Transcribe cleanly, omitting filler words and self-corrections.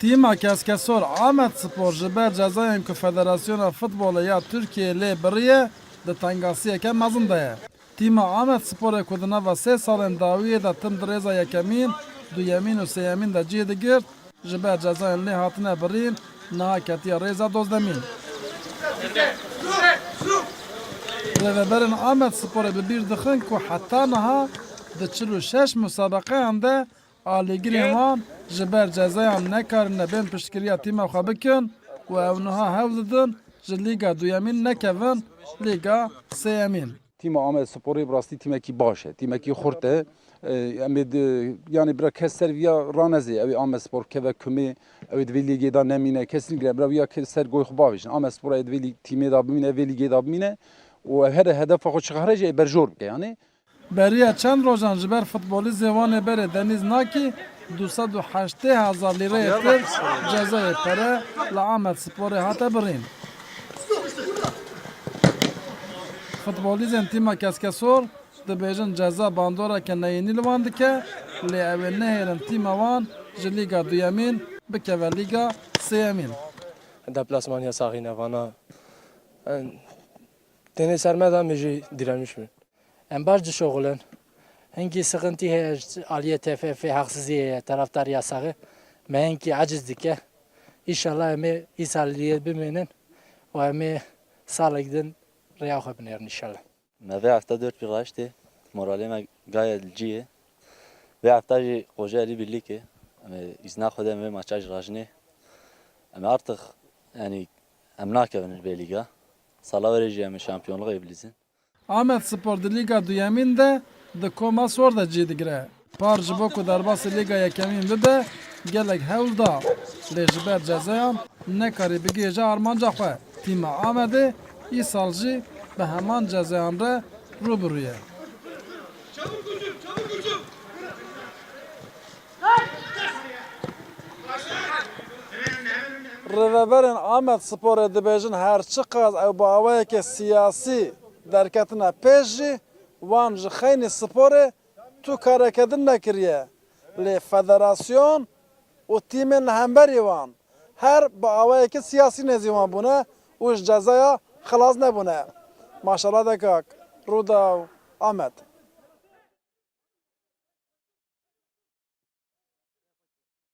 Tîma Keskesor Ahmet Spor ji ber cezayên ku Federasyona Futbolê ya Tirkiyeyê lê biriye di tengasiyeke mezin de ye. Tîma Ahmet Sporê ku di nava sê salên dawiyê de tim di rêza yekemîn, duyemîn û sêyemîn de cih digirt, ji ber cezayên lê hatine birîn, niha ketiye rêza dozdemîn. Rêveberên Ahmet Sporê bi bîr dixin ku heta niha di 46 musabeqeyan de alîgirên wan ji ber cezayan nekarine bên piştgiriya tîma xwe bikin û ew niha hewl didin ji Lîga Duyemîn nekevin Lîga Sêyemîn. Tîma Ahmet Sporê bi rastî tîmekî baş e, tîmekî xurt e. Em ê yanî bira kes ser viya ranezê ew ê Ahmet Spor keve kumê ew ê divê lîgê da nemîne kesinlikle bira viya ser goy xwe bavêjin. Ahmet Spor ê divê tîmê da bimîne vê lîgê da bimîne û ev here hedefa xwe çixare jî ê berjor bike yanî. Beriya çend rojan ji ber futbolî zêwanê berê Deniz Nakî 280,000 lîreyê tir cezayê pere li Ahmet Sporê hate birîn. Futbolîzên tîma Keskesor dibêjin ceza bandoreke neyînî li wan dike, lê ew ê nehêlin tîma wan ji Lîga Duyemîn bikeve Lîga Sêyemîn. Deplasmanya saxîne vana. Tenê sermeda min jî direnmiş min. Em baş dişoxulin. Hinkî sıkıntı heye aliyê TFF haksıziyê ye taraftariya saxî. Me hinkî aciz dike. İnşallah em ê îsaliyê bimînin û em ê salek din rêya xwe binêrin inşallah. Me vê hefta 4 pîqaştê, moralê me gayet cî ye. Vê hefta jî Xoca Elî Birlîk e. Em ê îzna xwe de em vê maça ji rajinê. Em ê artık yani em nakevin vê lîga. Sala werê jî em ê şampiyonluğê bilîzin. Ahmet Spor di Lîga Duyemîn de di koma sor de cî digire. Par ji bo ku derbasê Lîga Yekemîn bibe gelek hewl da. Lê ji ber cezayan nekarî bigêje armanca xwe. Tîma Amedê îsal jî bi heman cezayan re rûbirû ye. Rêveberên Ahmet Sporê dibêjin her çi qas ew bi awayeke siyasî derketine pêş jî wan ji xeynî sporê tu kareke din nekiriye. Lê federasyon û tîmên li hemberî wan her bi awayeke siyasî nêzî wan bûne û ji cezaya xilas nebûne. Maşallah dekak Rûda û Ahmet.